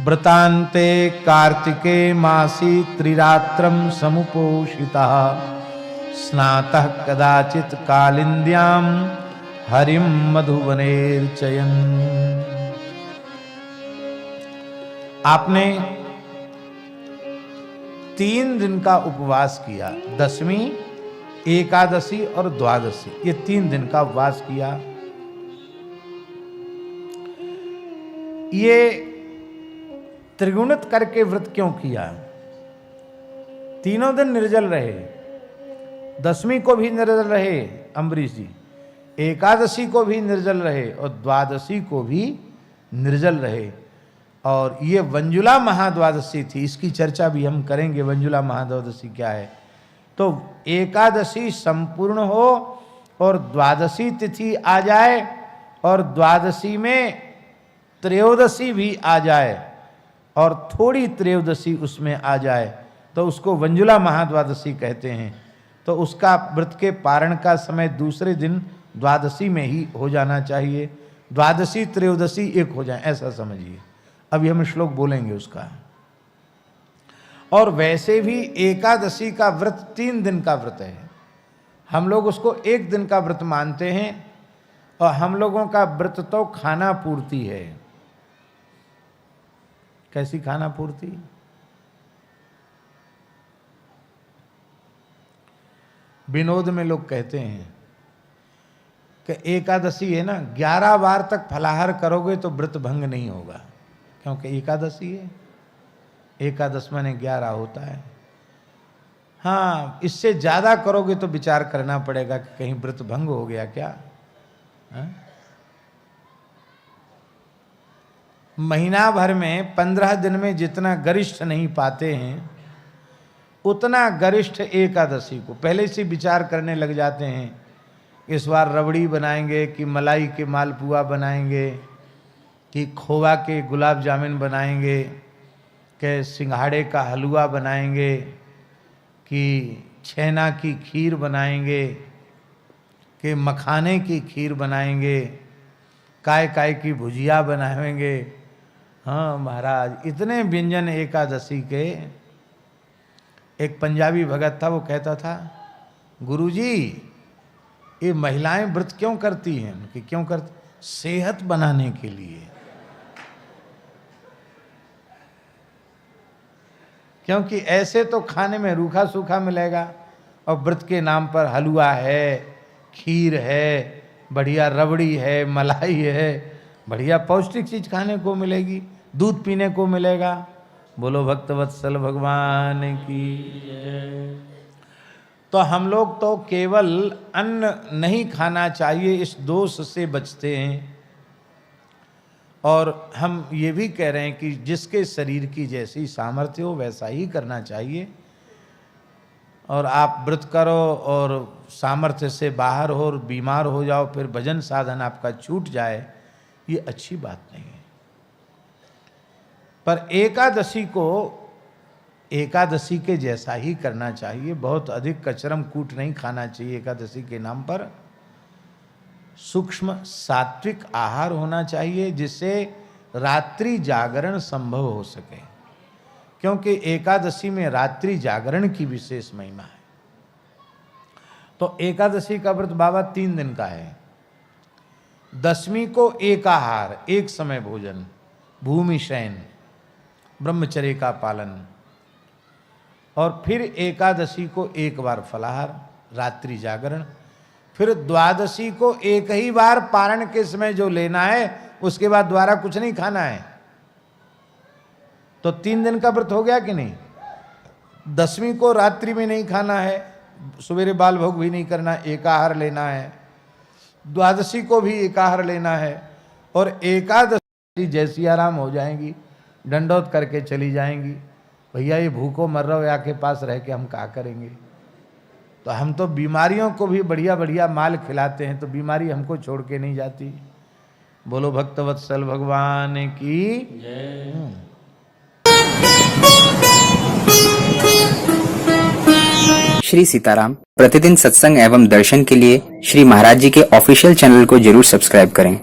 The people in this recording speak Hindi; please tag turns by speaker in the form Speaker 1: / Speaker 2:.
Speaker 1: व्रतान्ते कार्तिके मासी त्रिरात्रं समुपोषितः स्नातः कदाचित् कालिन्द्यां हरिं मधुवनेर्चयन्। आपने 3 दिन का उपवास किया, दशमी, एकादशी और द्वादशी, ये 3 दिन का उपवास किया। ये त्रिगुणित करके व्रत क्यों किया? तीनों दिन निर्जल रहे, दशमी को भी निर्जल रहे अम्बरीश जी, एकादशी को भी निर्जल रहे और द्वादशी को भी निर्जल रहे। और ये वंजुला महाद्वादशी थी, इसकी चर्चा भी हम करेंगे, वंजुला महाद्वादशी क्या है। तो एकादशी संपूर्ण हो और द्वादशी तिथि आ जाए और द्वादशी में त्रयोदशी भी आ जाए और थोड़ी त्रयोदशी उसमें आ जाए तो उसको वंजुला महाद्वादशी कहते हैं। तो उसका व्रत के पारण का समय दूसरे दिन द्वादशी में ही हो जाना चाहिए, द्वादशी त्रयोदशी एक हो जाए, ऐसा समझिए। अभी हम श्लोक बोलेंगे उसका। और वैसे भी एकादशी का व्रत 3 दिन का व्रत है, हम लोग उसको 1 दिन का व्रत मानते हैं। और हम लोगों का व्रत तो खाना पूर्ति है। कैसी खाना पूर्ति? विनोद में लोग कहते हैं कि एकादशी है ना, 11 बार तक फलाहार करोगे तो व्रत भंग नहीं होगा, क्योंकि एकादशी है, एकादश माने 11 होता है। हाँ, इससे ज्यादा करोगे तो विचार करना पड़ेगा कि कहीं व्रत भंग हो गया क्या। हा? महीना भर में 15 दिन में जितना गरिष्ठ नहीं पाते हैं उतना गरिष्ठ एकादशी को पहले से विचार करने लग जाते हैं। इस बार रबड़ी बनाएंगे कि मलाई के मालपुआ बनाएंगे कि खोवा के गुलाब जामुन बनाएंगे कि सिंघाड़े का हलवा बनाएंगे कि छेना की खीर बनाएंगे कि मखाने की खीर बनाएंगे, काय की भुजिया बनाएंगे। हाँ महाराज, इतने व्यंजन एकादशी के। एक पंजाबी भगत था, वो कहता था, गुरुजी ये महिलाएं व्रत क्यों करती हैं? कि क्यों करती? सेहत बनाने के लिए। क्योंकि ऐसे तो खाने में रूखा सूखा मिलेगा और व्रत के नाम पर हलवा है, खीर है, बढ़िया रबड़ी है, मलाई है, बढ़िया पौष्टिक चीज खाने को मिलेगी, दूध पीने को मिलेगा। बोलो भक्तवत्सल भगवान की। तो हम लोग तो केवल अन्न नहीं खाना चाहिए, इस दोष से बचते हैं। और हम ये भी कह रहे हैं कि जिसके शरीर की जैसी सामर्थ्य हो वैसा ही करना चाहिए। और आप व्रत करो और सामर्थ्य से बाहर हो और बीमार हो जाओ, फिर भजन साधन आपका छूट जाए, ये अच्छी बात नहीं है। पर एकादशी को एकादशी के जैसा ही करना चाहिए, बहुत अधिक कचरम कूट नहीं खाना चाहिए। एकादशी के नाम पर सूक्ष्म सात्विक आहार होना चाहिए जिससे रात्रि जागरण संभव हो सके, क्योंकि एकादशी में रात्रि जागरण की विशेष महिमा है। तो एकादशी का व्रत बाबा 3 दिन का है। दशमी को एकाहार, एक समय भोजन, भूमि शयन, ब्रह्मचर्य का पालन। और फिर एकादशी को 1 बार फलाहार, रात्रि जागरण। फिर द्वादशी को 1 ही बार पारण के समय जो लेना है, उसके बाद दोबारा कुछ नहीं खाना है। तो 3 दिन का व्रत हो गया कि नहीं? दशमी को रात्रि में नहीं खाना है, सवेरे बाल भोग भी नहीं करना, एकाहार लेना है। द्वादशी को भी एकाहार लेना है। और एकादशी जैसी आराम हो जाएंगी, दंडोत करके चली जाएंगी। भैया ये भूखों मर रहे हो, या के पास रह के हम क्या करेंगे? तो हम तो बीमारियों को भी बढ़िया बढ़िया माल खिलाते हैं, तो बीमारी हमको छोड़ के नहीं जाती। बोलो भक्तवत्सल भगवान की जय।
Speaker 2: श्री सीताराम। प्रतिदिन सत्संग एवं दर्शन के लिए श्री महाराज जी के ऑफिशियल चैनल को जरूर सब्सक्राइब करें।